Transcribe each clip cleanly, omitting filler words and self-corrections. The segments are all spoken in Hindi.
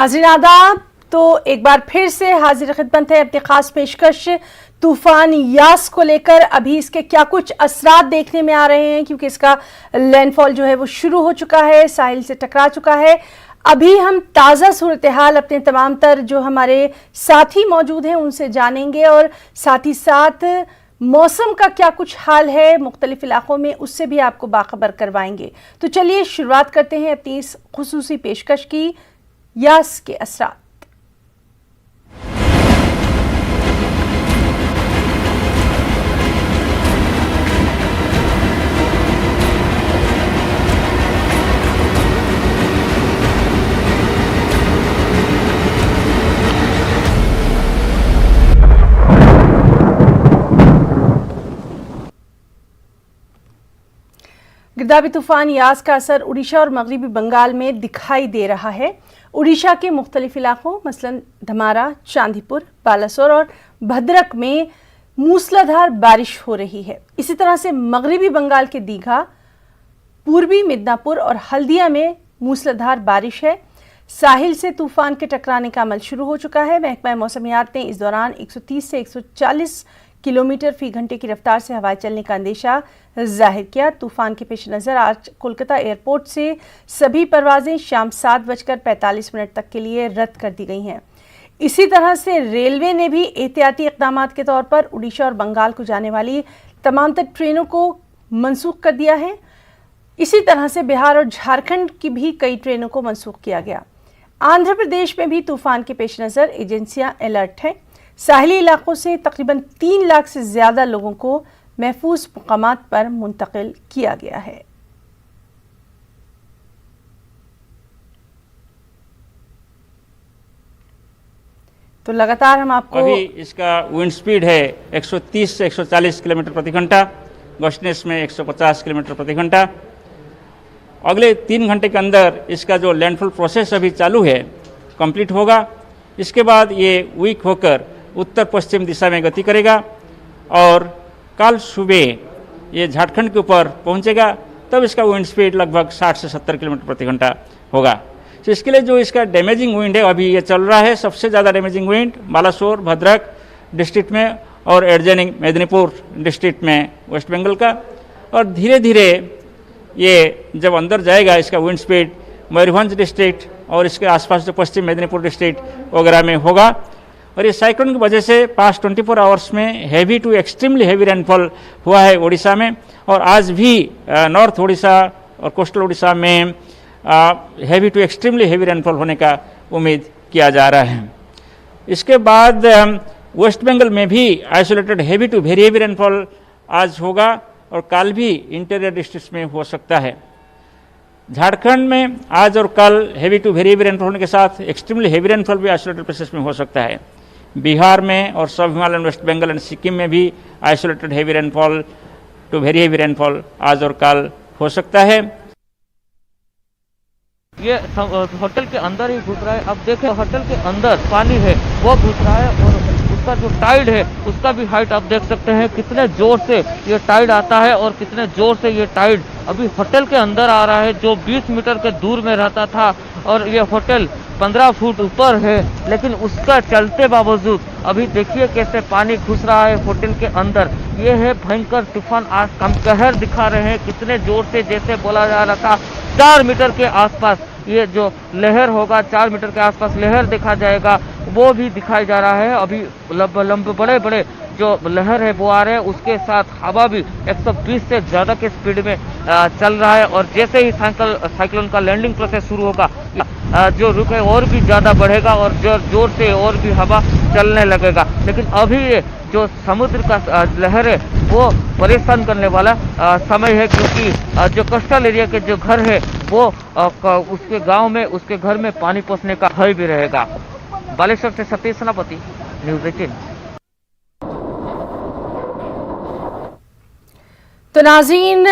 नाज़रीन आदाब। तो एक बार फिर से हाजिर खिदमत है अपनी खास पेशकश तूफान यास को लेकर। अभी इसके क्या कुछ असरात देखने में आ रहे हैं, क्योंकि इसका लैंडफॉल जो है वो शुरू हो चुका है, साहिल से टकरा चुका है। अभी हम ताज़ा सूरत हाल अपने तमाम तर जो हमारे साथी मौजूद हैं उनसे जानेंगे, और साथ ही साथ मौसम का क्या कुछ हाल है मुख्तलिफ इलाकों में उससे भी आपको बाखबर करवाएंगे। तो चलिए शुरुआत करते हैं अपनी इस खुसूसी पेशकश की, यास के असरात। गिरदाबी तूफान यास का असर उड़ीसा और मगरबी बंगाल में दिखाई दे रहा है। उड़ीसा के मुख्तलिफ इलाकों मसलन धमारा, चांदीपुर, बालासोर और भद्रक में मूसलाधार बारिश हो रही है। इसी तरह से मगरबी बंगाल के दीघा, पूर्वी मिदनापुर और हल्दिया में मूसलाधार बारिश है। साहिल से तूफान के टकराने का अमल शुरू हो चुका है। महकमा मौसमियात ने इस दौरान 130 से 140 किलोमीटर फी घंटे की रफ्तार से हवाएं चलने का अंदेशा जाहिर किया। तूफान के पेश नज़र आज कोलकाता एयरपोर्ट से सभी परवाजें शाम 7:45 तक के लिए रद्द कर दी गई हैं। इसी तरह से रेलवे ने भी एहतियाती इक़दाम के तौर पर उड़ीसा और बंगाल को जाने वाली तमाम तर ट्रेनों को मनसूख कर दिया है। इसी तरह से बिहार और झारखंड की भी कई ट्रेनों को मनसूख किया गया। आंध्र प्रदेश में भी तूफान के पेश नज़र एजेंसियां अलर्ट हैं। साहिली इलाकों से तकरीबन 3 लाख से ज़्यादा लोगों को महफूज मकामात पर मुंतकिल किया गया है। तो लगातार हम आपको अभी इसका विंड स्पीड है 130 से 140 किलोमीटर प्रति घंटा, गस्टनेस में 150 किलोमीटर प्रति घंटा। अगले 3 घंटे के अंदर इसका जो लैंडफॉल प्रोसेस अभी चालू है कंप्लीट होगा। इसके बाद ये वीक होकर उत्तर पश्चिम दिशा में गति करेगा और कल सुबह ये झारखंड के ऊपर पहुंचेगा। तब इसका विंड स्पीड लगभग 60 से 70 किलोमीटर प्रति घंटा होगा। तो इसके लिए जो इसका डैमेजिंग विंड है अभी ये चल रहा है, सबसे ज़्यादा damaging wind Balasore, Bhadrak district में और एडजॉइनिंग मेदिनीपुर डिस्ट्रिक्ट में वेस्ट बंगाल का। और धीरे धीरे ये जब अंदर जाएगा इसका विंड स्पीड मयूरभंज डिस्ट्रिक्ट और इसके आसपास जो पश्चिम मेदिनीपुर डिस्ट्रिक्ट वगैरह में होगा। और ये साइक्लोन की वजह से पास्ट 24 आवर्स में heavy to extremely heavy rainfall हुआ है उड़ीसा में, और आज भी नॉर्थ उड़ीसा और कोस्टल उड़ीसा में heavy to extremely heavy rainfall होने का उम्मीद किया जा रहा है। इसके बाद वेस्ट बंगाल में भी isolated heavy to very heavy rainfall आज होगा और कल भी इंटीरियर डिस्ट्रिक्ट्स में हो सकता है। झारखंड में आज और कल heavy to very heavy rainfall होने के साथ एक्सट्रीमली हैवी रेनफॉल भी आइसोलेटेड प्लेसेस में हो सकता है। बिहार में और सब हिमालयन वेस्ट बंगाल एंड सिक्किम में भी isolated heavy rainfall to very heavy rainfall आज और कल हो सकता है। ये होटल के अंदर ही घुस रहा है। अब देखें होटल के अंदर पानी है वो घुस रहा है, और उसका जो टाइड है उसका भी हाइट आप देख सकते हैं कितने जोर से ये टाइड आता है और कितने जोर से ये टाइड अभी होटल के अंदर आ रहा है। जो 20 मीटर के दूर में रहता था और ये होटल 15 फुट ऊपर है, लेकिन उसका चलते बावजूद अभी देखिए कैसे पानी घुस रहा है होटल के अंदर। ये है भयंकर तूफान, आज कम कहर दिखा रहे हैं कितने जोर से, जैसे बोला जा रहा था 4 मीटर के आसपास ये जो लहर होगा, 4 मीटर के आसपास लहर देखा जाएगा, वो भी दिखाई जा रहा है। अभी लंबे बड़े बड़े जो लहर है वो आ रहे हैं, उसके साथ हवा भी 120 से ज़्यादा के स्पीड में चल रहा है। और जैसे ही साइक्लोन का लैंडिंग प्रोसेस शुरू होगा जो रुख है और भी ज़्यादा बढ़ेगा और जोर से और भी हवा चलने लगेगा। लेकिन अभी ये जो समुद्र का लहर है वो परेशान करने वाला समय है, क्योंकि जो कोस्टल एरिया के जो घर है वो उसके गांव में उसके घर में पानी पहुंचने का भय भी रहेगा। बालेश्वर से सतीश सेनापति, न्यूज़ 18। तो नाज़रीन,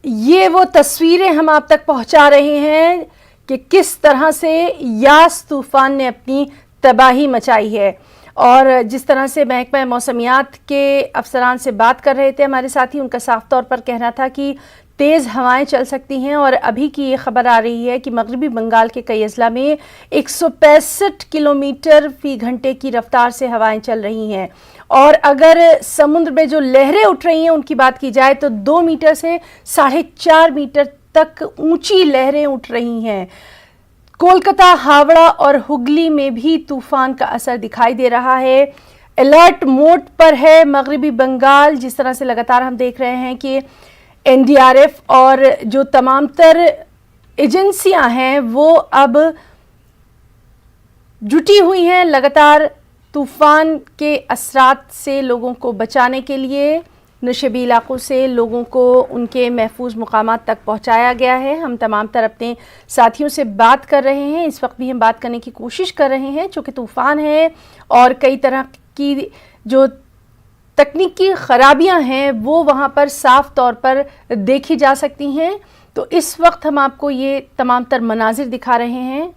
ये वो तस्वीरें हम आप तक पहुंचा रहे हैं कि किस तरह से यास तूफान ने अपनी तबाही मचाई है। और जिस तरह से महकमा मौसमियात के अफसरान से बात कर रहे थे हमारे साथी, उनका साफ तौर पर कहना था कि तेज़ हवाएं चल सकती हैं और अभी की ये खबर आ रही है कि मगरबी बंगाल के कई अजला में 165 किलोमीटर फी घंटे की रफ्तार से हवाएं चल रही हैं। और अगर समुद्र में जो लहरें उठ रही हैं उनकी बात की जाए तो 2 मीटर से 4.5 मीटर तक ऊंची लहरें उठ रही हैं। कोलकाता, हावड़ा और हुगली में भी तूफान का असर दिखाई दे रहा है। अलर्ट मोड पर है मगरबी बंगाल। जिस तरह से लगातार हम देख रहे हैं कि एनडीआरएफ और जो तमाम तर एजेंसियां हैं वो अब जुटी हुई हैं लगातार तूफान के असरात से लोगों को बचाने के लिए। नशेबी इलाकों से लोगों को उनके महफूज मुकामात तक पहुंचाया गया है। हम तमाम तर अपने साथियों से बात कर रहे हैं। इस वक्त भी हम बात करने की कोशिश कर रहे हैं चूँकि तूफ़ान है और कई तरह की जो तकनीकी खराबियां हैं वो वहां पर साफ तौर पर देखी जा सकती हैं। तो इस वक्त हम आपको ये तमाम तर मनाजिर दिखा रहे हैं।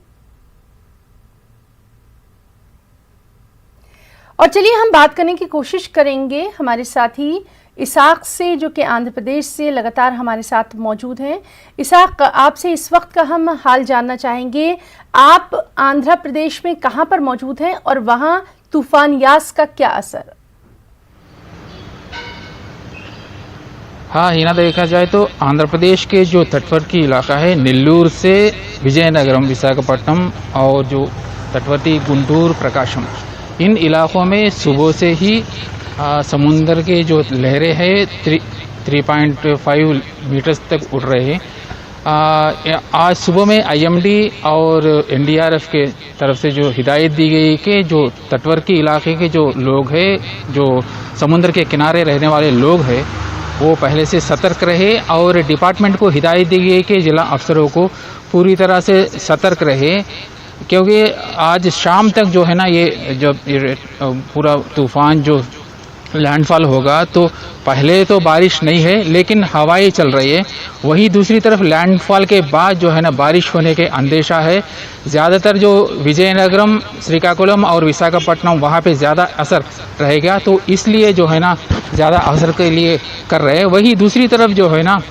और चलिए हम बात करने की कोशिश करेंगे हमारे साथी इसाक से, जो कि आंध्र प्रदेश से लगातार हमारे साथ मौजूद हैं। इसाक, आपसे इस वक्त का हम हाल जानना चाहेंगे। आप आंध्र प्रदेश में कहां पर मौजूद हैं और वहां तूफान यास का क्या असर? हाँ हिना, देखा जाए तो आंध्र प्रदेश के जो तटवर्ती इलाका है नेल्लूर से विजयनगरम, विशाखापट्टनम और जो तटवर्ती गुंटूर, प्रकाशम, इन इलाकों में सुबह से ही समुंदर के जो लहरें हैं 3.5 मीटर्स तक उड़ रहे हैं। आज सुबह में आईएमडी और एनडीआरएफ के तरफ से जो हिदायत दी गई कि जो तटवर्ती इलाके के जो लोग हैं, जो समुद्र के किनारे रहने वाले लोग हैं, वो पहले से सतर्क रहे और डिपार्टमेंट को हिदायत दी गई कि जिला अफसरों को पूरी तरह से सतर्क रहे, क्योंकि आज शाम तक जो है ना ये जब पूरा तूफान जो लैंडफॉल होगा तो पहले तो बारिश नहीं है लेकिन हवाएं चल रही है। वहीं दूसरी तरफ लैंडफॉल के बाद जो है ना बारिश होने के अंदेशा है। ज़्यादातर जो विजयनगरम, श्रीकाकुलम और विशाखापट्टनम वहाँ पे ज़्यादा असर रहेगा, तो इसलिए जो है ना ज़्यादा असर के लिए कर रहे हैं। वहीं दूसरी तरफ जो है ना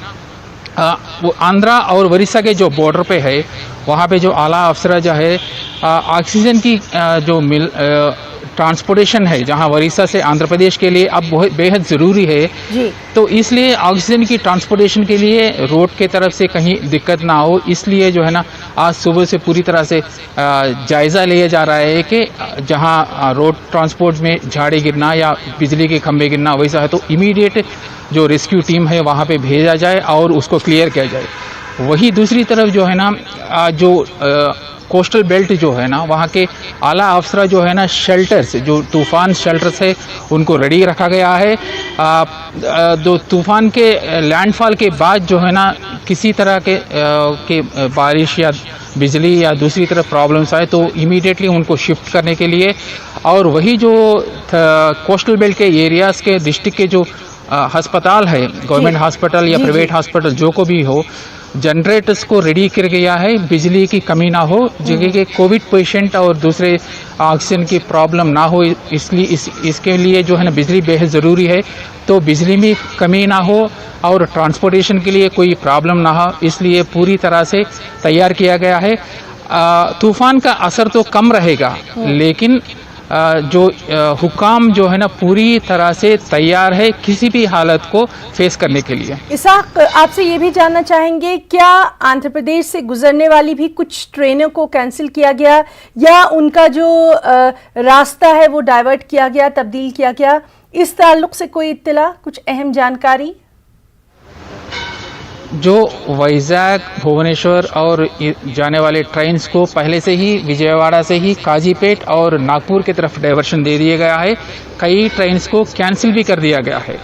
वो आंध्रा और उड़ीसा के जो बॉर्डर पे है वहाँ पे जो आला अफसर जो है ऑक्सीजन की जो ट्रांसपोर्टेशन है, जहां उड़ीसा से आंध्र प्रदेश के लिए अब बहुत बेहद ज़रूरी है जी। तो इसलिए ऑक्सीजन की ट्रांसपोर्टेशन के लिए रोड के तरफ से कहीं दिक्कत ना हो, इसलिए जो है ना आज सुबह से पूरी तरह से जायज़ा लिया जा रहा है कि जहां रोड ट्रांसपोर्ट में झाड़ी गिरना या बिजली के खंभे गिरना वैसा है तो इमीडिएट जो रेस्क्यू टीम है वहाँ पर भेजा जाए और उसको क्लियर किया जाए। वही दूसरी तरफ जो है ना जो कोस्टल बेल्ट जो है ना वहाँ के आला अफसर जो है ना शेल्टर्स, जो तूफ़ान शेल्टर्स है उनको रेडी रखा गया है। जो तूफ़ान के लैंडफॉल के बाद जो है ना किसी तरह के बारिश या बिजली या दूसरी तरफ प्रॉब्लम्स आए तो इमीडिएटली उनको शिफ्ट करने के लिए, और वही जो कोस्टल बेल्ट के एरियाज़ के डिस्ट्रिक्ट के जो अस्पताल है, गवर्नमेंट हॉस्पिटल या प्राइवेट हॉस्पिटल जो को भी हो, जनरेटर्स को रेडी कर गया है, बिजली की कमी ना हो, जगह के कोविड पेशेंट और दूसरे ऑक्सीजन की प्रॉब्लम ना हो, इसलिए इसके लिए जो है ना बिजली बेहद ज़रूरी है। तो बिजली में कमी ना हो और ट्रांसपोर्टेशन के लिए कोई प्रॉब्लम ना हो, इसलिए पूरी तरह से तैयार किया गया है। तूफ़ान का असर तो कम रहेगा लेकिन जो हुकाम जो है ना पूरी तरह से तैयार है किसी भी हालत को फेस करने के लिए। इसाक, आपसे ये भी जानना चाहेंगे, क्या आंध्र प्रदेश से गुजरने वाली भी कुछ ट्रेनों को कैंसिल किया गया या उनका जो रास्ता है वो डाइवर्ट किया गया, तब्दील किया गया? इस ताल्लुक से कोई इत्तला, कुछ अहम जानकारी? जो वैजाग, भुवनेश्वर और जाने वाले ट्रेन्स को पहले से ही विजयवाड़ा से ही काजीपेट और नागपुर की तरफ डाइवर्शन दे दिया गया है। कई ट्रेन्स को कैंसिल भी कर दिया गया है।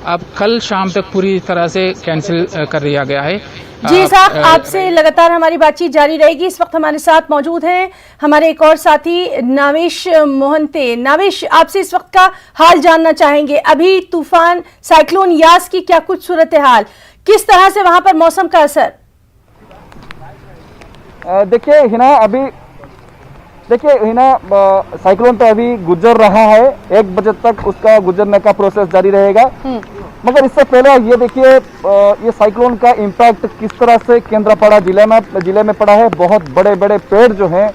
अब कल शाम तक पूरी तरह से कैंसिल कर दिया गया है। जी साहब, आपसे लगातार हमारी बातचीत जारी रहेगी। इस वक्त हमारे साथ मौजूद हैं हमारे एक और साथी नावेश मोहंते। नावेश, आपसे इस वक्त का हाल जानना चाहेंगे। अभी तूफान साइक्लोन यास की क्या कुछ सूरत हाल, किस तरह से वहां पर मौसम का असर? देखिए हिना, अभी देखिए हिना साइक्लोन तो अभी गुजर रहा है, 1 बजे तक उसका गुजरने का प्रोसेस जारी रहेगा। मगर इससे पहले ये देखिए ये साइक्लोन का इम्पैक्ट किस तरह से केंद्रापड़ा जिले में पड़ा है। बहुत बड़े बड़े पेड़ जो हैं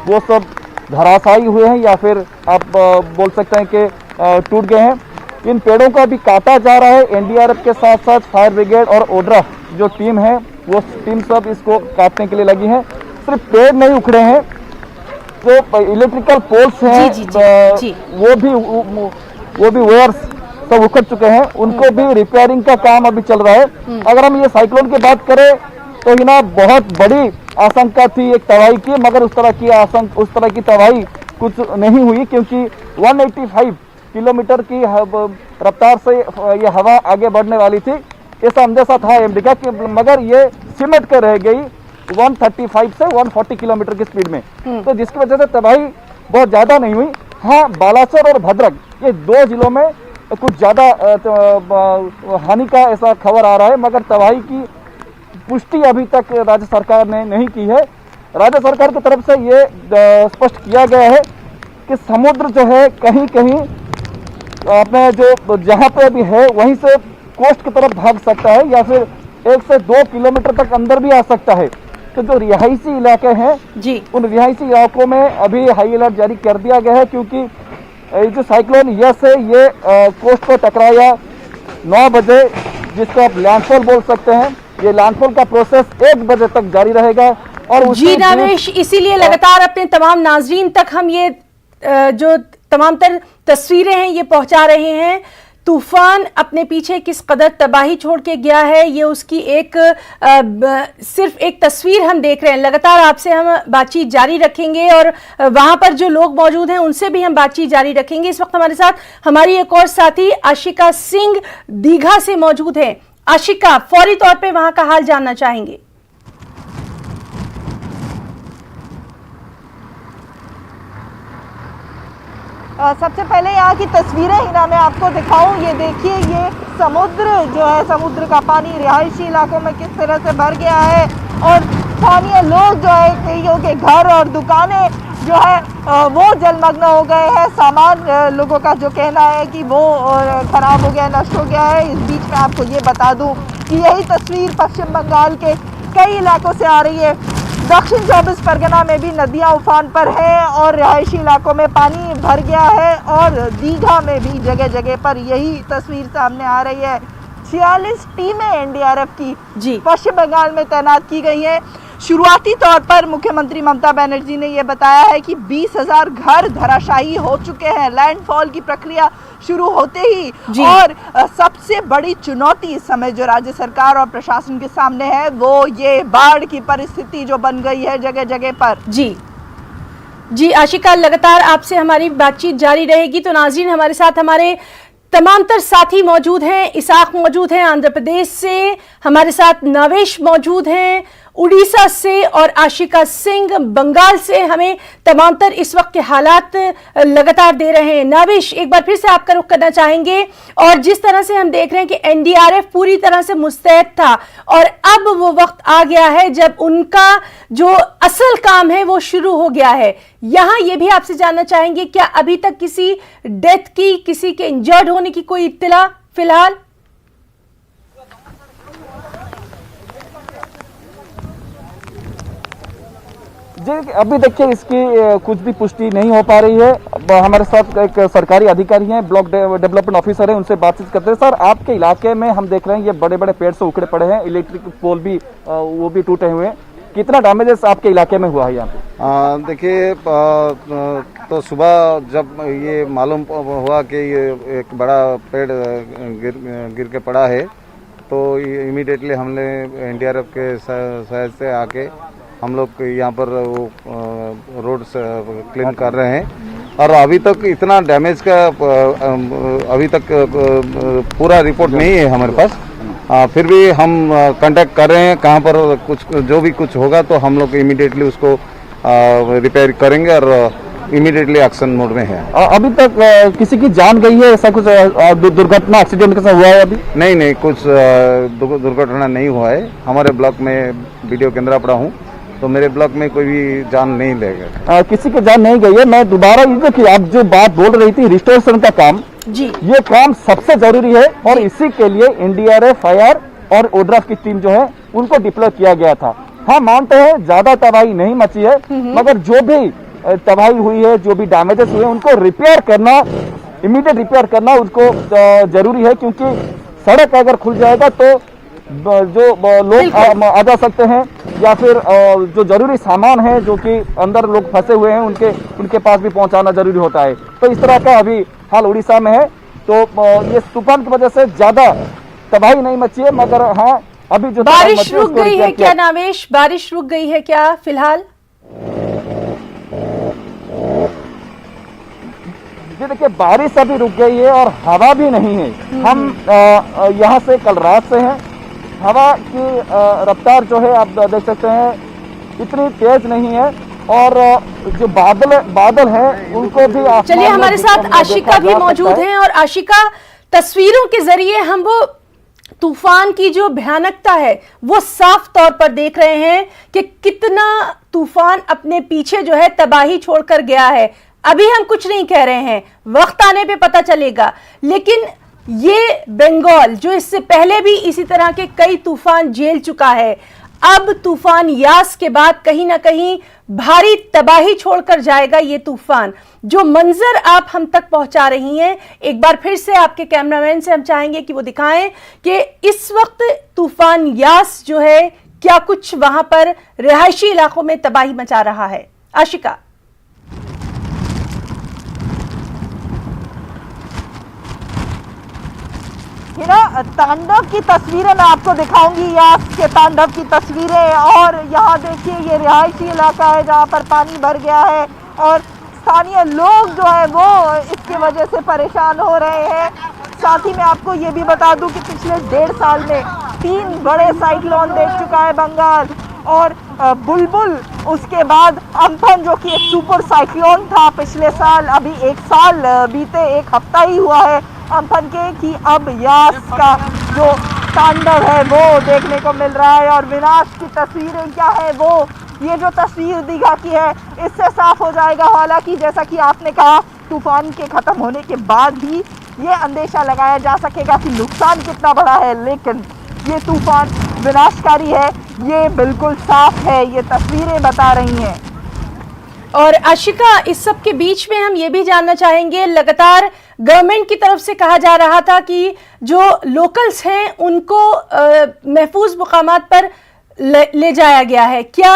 वो सब धराशायी हुए हैं या फिर आप बोल सकते हैं कि टूट गए हैं। इन पेड़ों को अभी काटा जा रहा है। एनडीआरएफ के साथ साथ फायर ब्रिगेड और ओड्रा जो टीम है वो टीम सब इसको काटने के लिए लगी है। सिर्फ पेड़ नहीं उखड़े हैं, जो इलेक्ट्रिकल पोल्स हैं जी। वो भी वायर्स सब उखड़ चुके हैं, उनको भी रिपेयरिंग का काम अभी चल रहा है। अगर हम ये साइक्लोन की बात करें तो हिना बहुत बड़ी आशंका थी एक तबाही की, मगर उस तरह की तबाही कुछ नहीं हुई, क्योंकि 185 किलोमीटर की रफ्तार से ये हवा आगे बढ़ने वाली थी, ऐसा अंदेशा था एमडी का, मगर ये सिमट कर रह गई 135 से 140 किलोमीटर की स्पीड में। तो जिसकी वजह से तबाही बहुत ज्यादा नहीं हुई। हाँ, बालासोर और भद्रक ये 2 जिलों में कुछ ज्यादा हानि का ऐसा खबर आ रहा है, मगर तबाही की पुष्टि अभी तक राज्य सरकार ने नहीं की है। राज्य सरकार की तरफ से ये स्पष्ट किया गया है कि समुद्र जो है कहीं कहीं अपने जो जहाँ पे अभी है वहीं से कोस्ट की तरफ भाग सकता है या फिर 1 से 2 किलोमीटर तक अंदर भी आ सकता है। तो जो रिहायशी इलाके हैं जी, उन रिहायशी इलाकों में अभी हाई अलर्ट जारी कर दिया गया है, क्योंकि ये जो साइक्लोन यस है ये कोस्ट को टकराया 9 बजे, जिसको आप लैंडफॉल बोल सकते हैं। ये लैंडफॉल का प्रोसेस 1 बजे तक जारी रहेगा। और जी नावेश, इसीलिए लगातार अपने तमाम नाजरीन तक हम ये जो तमाम तर तस्वीरें हैं ये पहुंचा रहे हैं। तूफान अपने पीछे किस कदर तबाही छोड़ के गया है, ये उसकी सिर्फ एक तस्वीर हम देख रहे हैं। लगातार आपसे हम बातचीत जारी रखेंगे और वहां पर जो लोग मौजूद हैं उनसे भी हम बातचीत जारी रखेंगे। इस वक्त हमारे साथ हमारी एक और साथी आशिका सिंह दीघा से मौजूद है। आशिका, फौरी तौर पे वहां का हाल जानना चाहेंगे। सबसे पहले यहाँ की तस्वीरें हिना मैं आपको दिखाऊं। ये देखिए, ये समुद्र जो है, समुद्र का पानी रिहायशी इलाकों में किस तरह से भर गया है और स्थानीय लोग जो है, कईयों के घर और दुकानें जो है वो जलमग्न हो गए हैं। सामान लोगों का जो कहना है कि वो खराब हो गया, नष्ट हो गया है। इस बीच में आपको ये बता दूं कि यही तस्वीर पश्चिम बंगाल के कई इलाकों से आ रही है। दक्षिण 24 परगना में भी नदियां उफान पर हैं और रिहायशी इलाकों में पानी भर गया है और दीघा में भी जगह जगह पर यही तस्वीर सामने आ रही है। 46 टीमें एनडीआरएफ की जी पश्चिम बंगाल में तैनात की गई हैं। शुरुआती तौर पर मुख्यमंत्री ममता बनर्जी ने यह बताया है कि 20,000 घर धराशायी हो चुके हैं लैंडफॉल की प्रक्रिया शुरू होते ही। और सबसे बड़ी चुनौती इस समय जो राज्य सरकार और प्रशासन के सामने है वो ये बाढ़ की परिस्थिति जो बन गई है जगह जगह पर। जी आशिका, लगातार आपसे हमारी बातचीत जारी रहेगी। तो नाज़रीन, हमारे साथ हमारे तमाम तर साथी मौजूद हैं। इसाक मौजूद हैं आंध्र प्रदेश से, हमारे साथ नावेश मौजूद हैं उड़ीसा से और आशिका सिंह बंगाल से हमें तमाम तर इस वक्त के हालात लगातार दे रहे हैं। नावेश, एक बार फिर से आपका रुख करना चाहेंगे। और जिस तरह से हम देख रहे हैं कि एनडीआरएफ पूरी तरह से मुस्तैद था और अब वो वक्त आ गया है जब उनका जो असल काम है वो शुरू हो गया है। यहाँ ये भी आपसे जानना चाहेंगे, क्या अभी तक किसी डेथ की, किसी के इंजर्ड होने की कोई इत्तला फिलहाल? जी, अभी देखिए इसकी कुछ भी पुष्टि नहीं हो पा रही है। हमारे साथ एक सरकारी अधिकारी हैं, ब्लॉक डेवलपमेंट ऑफिसर हैं, उनसे बातचीत करते हैं। सर, आपके इलाके में हम देख रहे हैं ये बड़े बड़े पेड़ से उखड़े पड़े हैं, इलेक्ट्रिक पोल भी वो भी टूटे हुए हैं। कितना डैमेजेस आपके इलाके में हुआ है यहाँ पे? देखिए, तो सुबह जब ये मालूम हुआ कि ये एक बड़ा पेड़ गिर के पड़ा है तो इमीडिएटली हमने एनडीआरएफ के सहायता से आके हम लोग यहाँ पर वो रोड क्लीन कर रहे हैं। और अभी तक इतना डैमेज का अभी तक पूरा रिपोर्ट नहीं है हमारे पास। फिर भी हम कांटेक्ट कर रहे हैं, कहाँ पर कुछ जो भी कुछ होगा तो हम लोग इमीडिएटली उसको रिपेयर करेंगे और इमीडिएटली एक्शन मोड में है। अभी तक किसी की जान गई है, ऐसा कुछ दुर्घटना एक्सीडेंट कैसा हुआ है? अभी नहीं, कुछ दुर्घटना नहीं हुआ है। हमारे ब्लॉक में वीडियो केंद्रापड़ा हूँ, तो मेरे ब्लॉक में कोई भी जान नहीं लेगा। किसी की जान नहीं गई है। मैं दोबारा ये देखिए, आप जो बात बोल रही थी रिस्टोरेशन का काम, जी ये काम सबसे जरूरी है और इसी के लिए एनडीआरएफ, फायर और ओड्राफ की टीम जो है उनको डिप्लॉय किया गया था। हाँ, मानते हैं ज्यादा तबाही नहीं मची है, मगर जो भी तबाही हुई है, जो भी डैमेजेस हुए, उनको रिपेयर करना, इमीडिएट रिपेयर करना उसको जरूरी है, क्योंकि सड़क अगर खुल जाएगा तो जो लोग आ जा सकते हैं, या फिर जो जरूरी सामान है जो कि अंदर लोग फंसे हुए हैं उनके पास भी पहुंचाना जरूरी होता है। तो इस तरह का अभी हाल उड़ीसा में है। तो ये तूफान की वजह से ज्यादा तबाही नहीं मची है, मगर हाँ अभी जो बारिश रुक गई है क्या नावेश? बारिश रुक गई है क्या फिलहाल? जी देखिए, बारिश अभी रुक गई है और हवा भी नहीं है। हम यहाँ से कल रात से हैं, हवा की रफ्तार जो है आप देख सकते हैं इतनी तेज नहीं है, और जो बादल हैं उनको भी चलिए, हमारे साथ आशिका भी मौजूद हैं, और आशिका, तस्वीरों के जरिए हम वो तूफान की जो भयानकता है वो साफ तौर पर देख रहे हैं कि कितना तूफान अपने पीछे जो है तबाही छोड़कर गया है। अभी हम कुछ नहीं कह रहे हैं, वक्त आने पे पता चलेगा, लेकिन ये बंगाल जो इससे पहले भी इसी तरह के कई तूफान झेल चुका है, अब तूफान यास के बाद कहीं ना कहीं भारी तबाही छोड़कर जाएगा ये तूफान। जो मंजर आप हम तक पहुंचा रही हैं, एक बार फिर से आपके कैमरामैन से हम चाहेंगे कि वो दिखाएं कि इस वक्त तूफान यास जो है क्या कुछ वहां पर रिहायशी इलाकों में तबाही मचा रहा है। आशिका। हिना, तांडव की तस्वीरें मैं आपको दिखाऊंगी, यास के तांडव की तस्वीरें। और यहाँ देखिए, ये रिहायशी इलाका है जहाँ पर पानी भर गया है, और स्थानीय लोग जो है वो इसकी वजह से परेशान हो रहे हैं। साथ ही मैं आपको ये भी बता दूं कि पिछले 1.5 साल में 3 बड़े साइक्लोन देख चुका है बंगाल, और बुलबुल, उसके बाद अम्फन जो कि एक सुपर साइक्लोन था पिछले साल, अभी 1 साल बीते 1 हफ्ता ही हुआ है अम्फन के, कि अब यास का जो तांडव है वो देखने को मिल रहा है। और विनाश की तस्वीरें क्या है, वो ये जो तस्वीर दीघा की है इससे साफ हो जाएगा। हालांकि जैसा कि आपने कहा, तूफान के खत्म होने के बाद भी ये अंदेशा लगाया जा सकेगा कि नुकसान कितना बड़ा है, लेकिन ये तूफान विनाशकारी है, ये बिल्कुल साफ है, ये तस्वीरें बता रही हैं। और आशिका, इस सब के बीच में हम ये भी जानना चाहेंगे, लगातार गवर्नमेंट की तरफ से कहा जा रहा था कि जो लोकल्स हैं उनको महफूज मुकामात पर ले जाया गया है। क्या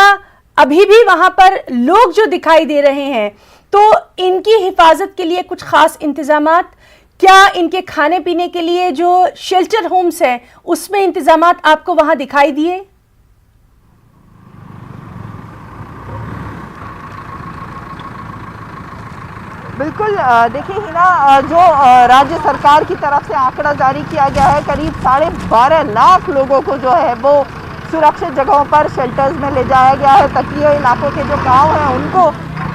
अभी भी वहां पर लोग जो दिखाई दे रहे हैं, तो इनकी हिफाजत के लिए कुछ खास इंतजामात, क्या इनके खाने पीने के लिए जो शेल्टर होम्स हैं उसमें इंतजामात आपको वहां दिखाई दिए? बिल्कुल, देखिए हिना, जो राज्य सरकार की तरफ से आंकड़ा जारी किया गया है, करीब 12.5 लाख लोगों को जो है वो सुरक्षित जगहों पर शेल्टर्स में ले जाया गया है। तटीय इलाकों के जो गांव हैं उनको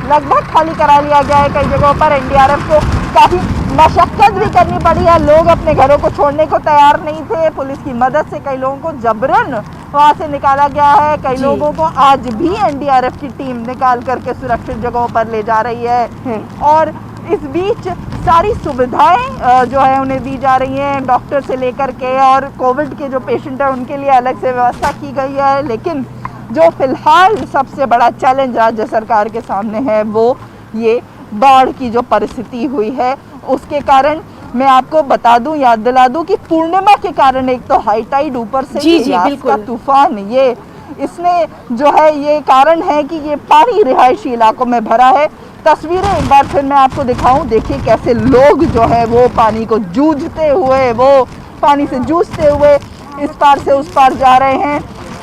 लगभग खाली करा लिया गया है। कई जगहों पर एनडीआरएफ को काफ़ी मशक्कत भी करनी पड़ी है, लोग अपने घरों को छोड़ने को तैयार नहीं थे। पुलिस की मदद से कई लोगों को जबरन वहाँ से निकाला गया है। कई लोगों को आज भी एनडीआरएफ की टीम निकाल करके सुरक्षित जगहों पर ले जा रही है। और इस बीच सारी सुविधाएं जो है उन्हें दी जा रही हैं, डॉक्टर से लेकर के, और कोविड के जो पेशेंट हैं उनके लिए अलग से व्यवस्था की गई है। लेकिन जो फिलहाल सबसे बड़ा चैलेंज राज्य सरकार के सामने है वो ये बाढ़ की जो परिस्थिति हुई है उसके कारण। मैं आपको बता दूं, याद दिला दूं कि पूर्णिमा के कारण एक तो हाई टाइड, ऊपर से यास का तूफान, ये इसने जो है ये कारण है कि ये पानी रिहायशी इलाकों में भरा है। तस्वीरें एक बार फिर मैं आपको दिखाऊं, देखिए कैसे लोग जो है वो पानी को जूझते हुए, वो पानी से जूझते हुए इस पार से उस पार जा रहे हैं।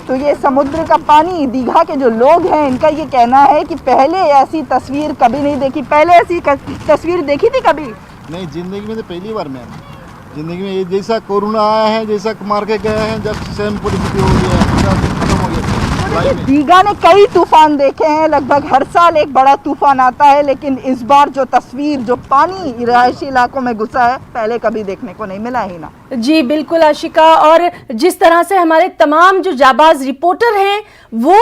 तो ये समुद्र का पानी, दीघा के जो लोग हैं इनका ये कहना है कि पहले ऐसी तस्वीर कभी नहीं देखी। पहले ऐसी तस्वीर देखी थी कभी? नहीं, जिंदगी में तो पहली बार मैं जिंदगी में ये जैसा कोरोना आया है, जैसा मार के गए हैं, जब सेम परिस्थिति हो गया है, खत्म हो गया। दीघा ने कई तूफान देखे हैं, लगभग हर साल एक बड़ा तूफान आता है, लेकिन इस बार जो तस्वीर, जो पानी रिहायशी इलाकों में घुसा है, पहले कभी देखने को नहीं मिला ही ना। जी बिल्कुल आशिका, और जिस तरह से हमारे तमाम जो जाबाज रिपोर्टर हैं वो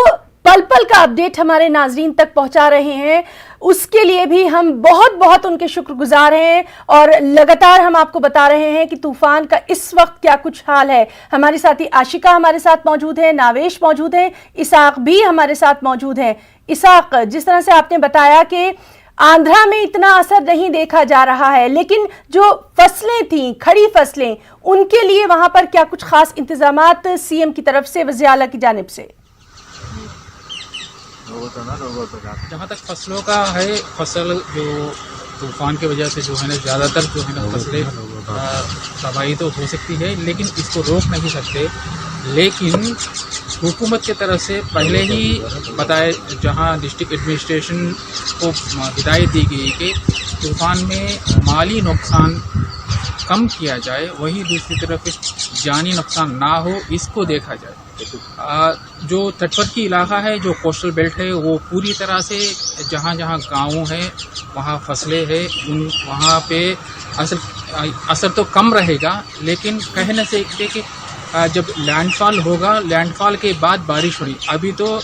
पल पल का अपडेट हमारे नाजरीन तक पहुंचा रहे हैं, उसके लिए भी हम बहुत बहुत उनके शुक्रगुजार हैं। और लगातार हम आपको बता रहे हैं कि तूफान का इस वक्त क्या कुछ हाल है। हमारे साथी आशिका हमारे साथ मौजूद है, नावेश मौजूद है, इसाक भी हमारे साथ मौजूद है। इसाक, जिस तरह से आपने बताया कि आंध्रा में इतना असर नहीं देखा जा रहा है, लेकिन जो फसलें थीं, खड़ी फसलें, उनके लिए वहां पर क्या कुछ खास इंतजामात सीएम की तरफ से, वज़ीर आला की जानिब से? जहाँ तक फसलों का है, फसल जो तूफान की वजह से जो है ना ज़्यादातर जो है ना फसलें तबाही तो हो सकती है, लेकिन इसको रोक नहीं सकते। लेकिन हुकूमत की तरफ से पहले ही बताए, जहाँ डिस्ट्रिक्ट एडमिनिस्ट्रेशन को हिदायत दी गई कि तूफान में माली नुकसान कम किया जाए, वहीं दूसरी तरफ जानी नुकसान ना हो, इसको देखा जाए। जो तटवर्ती इलाका है, जो कोस्टल बेल्ट है, वो पूरी तरह से जहाँ जहाँ गाँव हैं, वहाँ फसलें हैं, वहाँ पे असर तो कम रहेगा, लेकिन कहने से कि जब लैंडफॉल होगा, लैंडफॉल के बाद बारिश होगी। अभी तो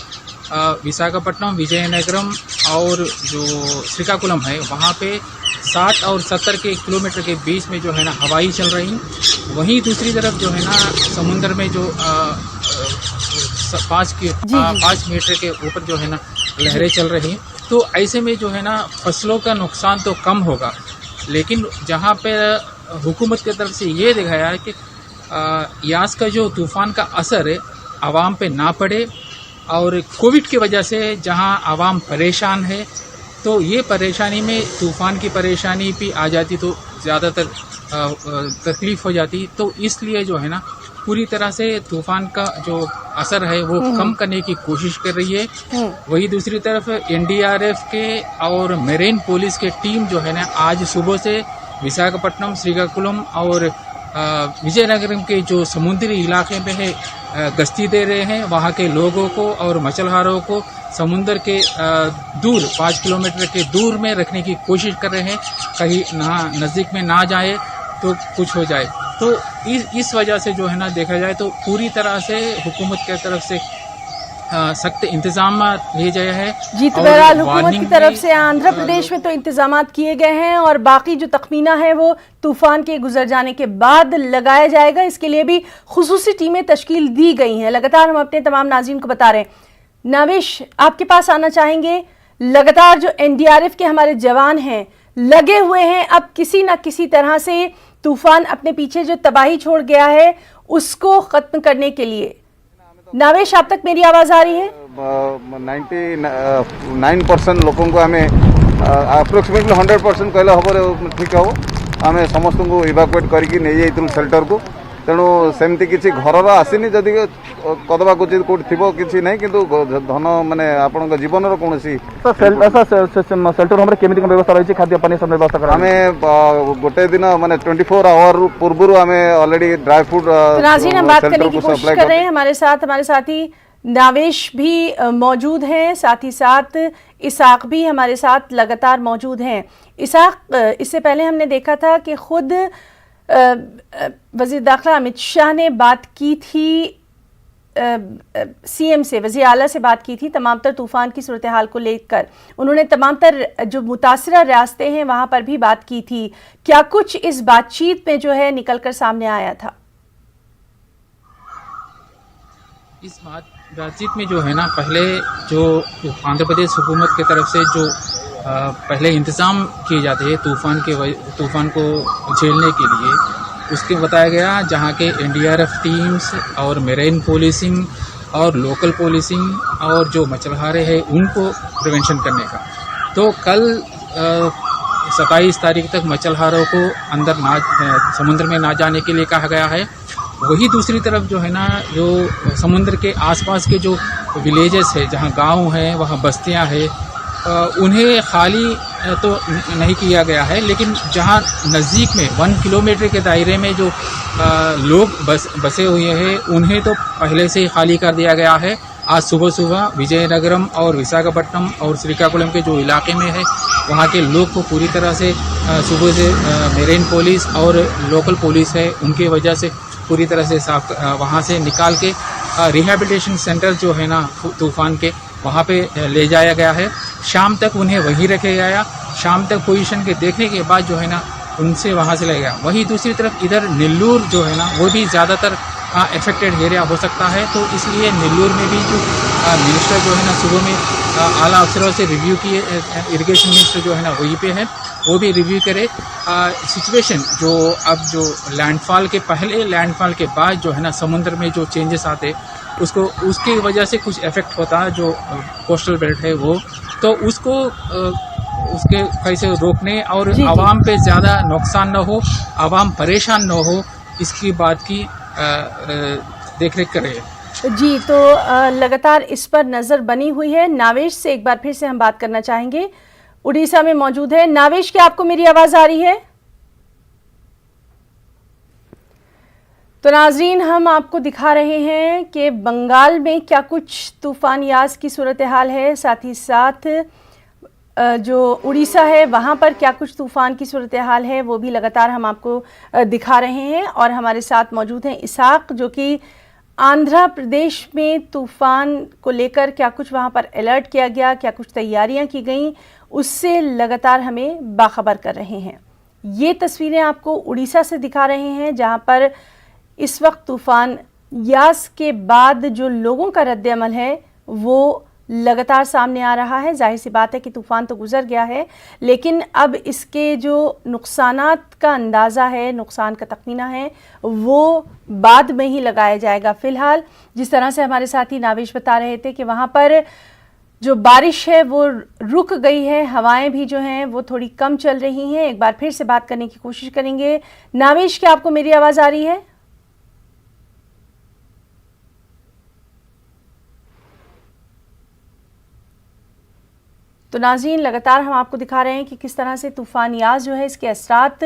विशाखापट्टनम, विजयनगरम और जो श्रीकाकुलम है, वहाँ पे 60 और 70 के किलोमीटर के बीच में जो है ना हवाई चल रही। वहीं दूसरी तरफ जो है ना समुद्र में जो 5 मीटर के ऊपर जो है ना लहरें चल रही। तो ऐसे में जो है ना फसलों का नुकसान तो कम होगा, लेकिन जहाँ पे हुकूमत की तरफ से ये दिखाया है कि यास का जो तूफ़ान का असर है आवाम पे ना पड़े, और कोविड की वजह से जहाँ आवाम परेशान है, तो ये परेशानी में तूफ़ान की परेशानी भी आ जाती तो ज़्यादातर तकलीफ़ हो जाती। तो इसलिए जो है ना पूरी तरह से तूफ़ान का जो असर है वो कम करने की कोशिश कर रही है। वही दूसरी तरफ एनडीआरएफ के और मेरीन पुलिस के टीम जो है ना आज सुबह से विशाखापट्टनम, श्रीकाकुलम और विजयनगरम के जो समुद्री इलाके में है गश्ती दे रहे हैं। वहाँ के लोगों को और मछुआरों को समुद्र के दूर 5 किलोमीटर के दूर में रखने की कोशिश कर रहे हैं, कहीं नज़दीक में ना जाए तो कुछ हो जाए। तो इस वजह से जो है ना देखा जाए तो पूरी तरह से हुकूमत की तरफ से सख्त इंतजाम लिए गए हैं। जी, तो बहरहाल हुकूमत की तरफ से आंध्र प्रदेश में तो इंतजामात किए गए हैं, और बाकी जो तखमीना है वो तूफान के गुजर जाने के बाद लगाया जाएगा। इसके लिए भी खुसूसी टीमें तश्कील दी गई हैं। लगातार हम अपने तमाम नाज़रीन को बता रहे हैं। नाविश, आपके पास आना चाहेंगे। लगातार जो एनडीआरएफ के हमारे जवान हैं लगे हुए हैं, अब किसी न किसी तरह से तूफान अपने पीछे जो तबाही छोड़ गया है उसको ख़त्म करने के लिए। नावेश, आप तक मेरी आवाज़ आ रही है? 99% लोगों को हमें अप्रोक्सीमेटली 100% कहले हम ठीक हम आम समस्त को इवाकुएट करके नहीं जाइलु सेल्टर को। तेणु सेमती किसी घर आसनी जदि कदबा कुचित कौट थी कि ना, कि धन माने आपण जीवन कौन सेल्टर हमारे केमी व्यवस्था रही खाद्य पानी सब व्यवस्था आम गोटे दिन माने 24 आवर पूर्व आम ऑलरेडी ड्राई फ्रूट नाज़रीन हम बात करने की कोशिश कर रहे हैं। हमारे साथी नावेश भी मौजूद हैं, साथ ही साथ इसाक भी हमारे साथ लगातार मौजूद हैं। इसाक, इससे पहले हमने देखा था कि खुद वज़ीर दाखिला अमित शाह ने बात की थी, सीएम से, वज़ीर आला से बात की थी तमाम तर तूफ़ान की सूरत हाल को लेकर। उन्होंने तमाम तर जो मुतासरा रियासतें हैं वहाँ पर भी बात की थी। क्या कुछ इस बातचीत में जो है निकल कर सामने आया था? इस बातचीत में जो है ना पहले जो आंध्र प्रदेश हुकूमत की तरफ से जो पहले इंतज़ाम किए जाते हैं तूफ़ान को झेलने के लिए, उसके बताया गया जहाँ के एनडीआरएफ टीम्स और मेरीन पुलिसिंग और लोकल पुलिसिंग और जो मछुआरे हैं उनको प्रिवेंशन करने का। तो कल 27 तारीख तक मछुआरों को अंदर समुद्र में ना जाने के लिए कहा गया है। वही दूसरी तरफ जो है ना जो समुद्र के आसपास के जो विलेजेस है, जहाँ गांव हैं, वहाँ बस्तियाँ हैं, उन्हें खाली तो नहीं किया गया है, लेकिन जहाँ नज़दीक में 1 किलोमीटर के दायरे में जो लोग बसे हुए हैं उन्हें तो पहले से ही खाली कर दिया गया है। आज सुबह विजयनगरम और विशाखापट्टनम और श्रीकाकुलम के जो इलाके में है वहाँ के लोग को पूरी तरह से सुबह से मेरीन पुलिस और लोकल पुलिस है उनकी वजह से पूरी तरह से साफ वहाँ से निकाल के रिहैबिलिटेशन सेंटर जो है ना तूफ़ान के वहाँ पे ले जाया गया है। शाम तक उन्हें वहीं रखे गया। शाम तक पोजीशन के देखने के बाद जो है ना उनसे वहाँ से ले गया। वहीं दूसरी तरफ इधर नेल्लूर जो है ना वो भी ज़्यादातर इफेक्टेड एरिया हो सकता है, तो इसलिए नेल्लूर में भी जो मिनिस्टर जो है ना सुबह में आला अफसरों से रिव्यू किए। इरिगेशन मिनिस्टर जो है ना वहीं पे है, वो भी रिव्यू करे सिचुएशन जो अब जो लैंडफॉल के पहले लैंडफॉल के बाद जो है ना समुद्र में जो चेंजेस आते उसको उसकी वजह से कुछ इफेक्ट होता है जो कोस्टल बेल्ट है वो, तो उसको उसके कैसे रोकने और आवाम पे ज़्यादा नुकसान न हो, आवाम परेशान न हो, इसकी बात की देखरेख करे। जी, तो लगातार इस पर नज़र बनी हुई है। नावेश से एक बार फिर से हम बात करना चाहेंगे, उड़ीसा में मौजूद है। नावेश, क्या आपको मेरी आवाज़ आ रही है? तो नाजरीन, हम आपको दिखा रहे हैं कि बंगाल में क्या कुछ तूफान यास की सूरत हाल है, साथ ही साथ जो उड़ीसा है वहाँ पर क्या कुछ तूफ़ान की सूरत हाल है वो भी लगातार हम आपको दिखा रहे हैं। और हमारे साथ मौजूद हैं इसाक, जो कि आंध्र प्रदेश में तूफ़ान को लेकर क्या कुछ वहाँ पर अलर्ट किया गया, क्या कुछ तैयारियाँ की गई, उससे लगातार हमें बाखबर कर रहे हैं। ये तस्वीरें आपको उड़ीसा से दिखा रहे हैं, जहाँ पर इस वक्त तूफ़ान यास के बाद जो लोगों का रद्द-ए-अमल है वो लगातार सामने आ रहा है। जाहिर सी बात है कि तूफ़ान तो गुजर गया है, लेकिन अब इसके जो नुकसानात का अंदाज़ा है, नुकसान का तखमीना है, वो बाद में ही लगाया जाएगा। फ़िलहाल जिस तरह से हमारे साथी नावेश बता रहे थे कि वहाँ पर जो बारिश है वो रुक गई है, हवाएं भी जो हैं वो थोड़ी कम चल रही हैं। एक बार फिर से बात करने की कोशिश करेंगे। नावेश, क्या आपको मेरी आवाज़ आ रही है? तो नाज़रीन, लगातार हम आपको दिखा रहे हैं कि किस तरह से तूफ़ान यास जो है इसके असरात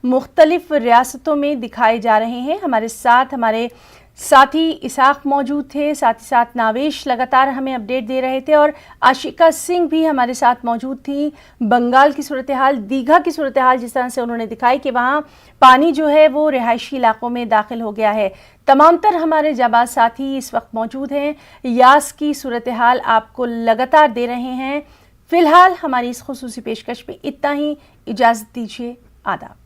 मुख्तलिफ रियासतों में दिखाए जा रहे हैं। हमारे साथ हमारे साथी इसाक मौजूद थे, साथ ही साथ नावेश लगातार हमें अपडेट दे रहे थे, और आशिका सिंह भी हमारे साथ मौजूद थी। बंगाल की सूरत हाल, दीघा की सूरत हाल जिस तरह से उन्होंने दिखाई कि वहाँ पानी जो है वो रिहायशी इलाकों में दाखिल हो गया है। तमाम तर हमारे जाबाज साथी इस वक्त मौजूद हैं, यास की सूरत हाल आपको लगातार दे रहे हैं। फ़िलहाल हमारी इस खुसूसी पेशकश में इतना ही। इजाज़त दीजिए, आदाब।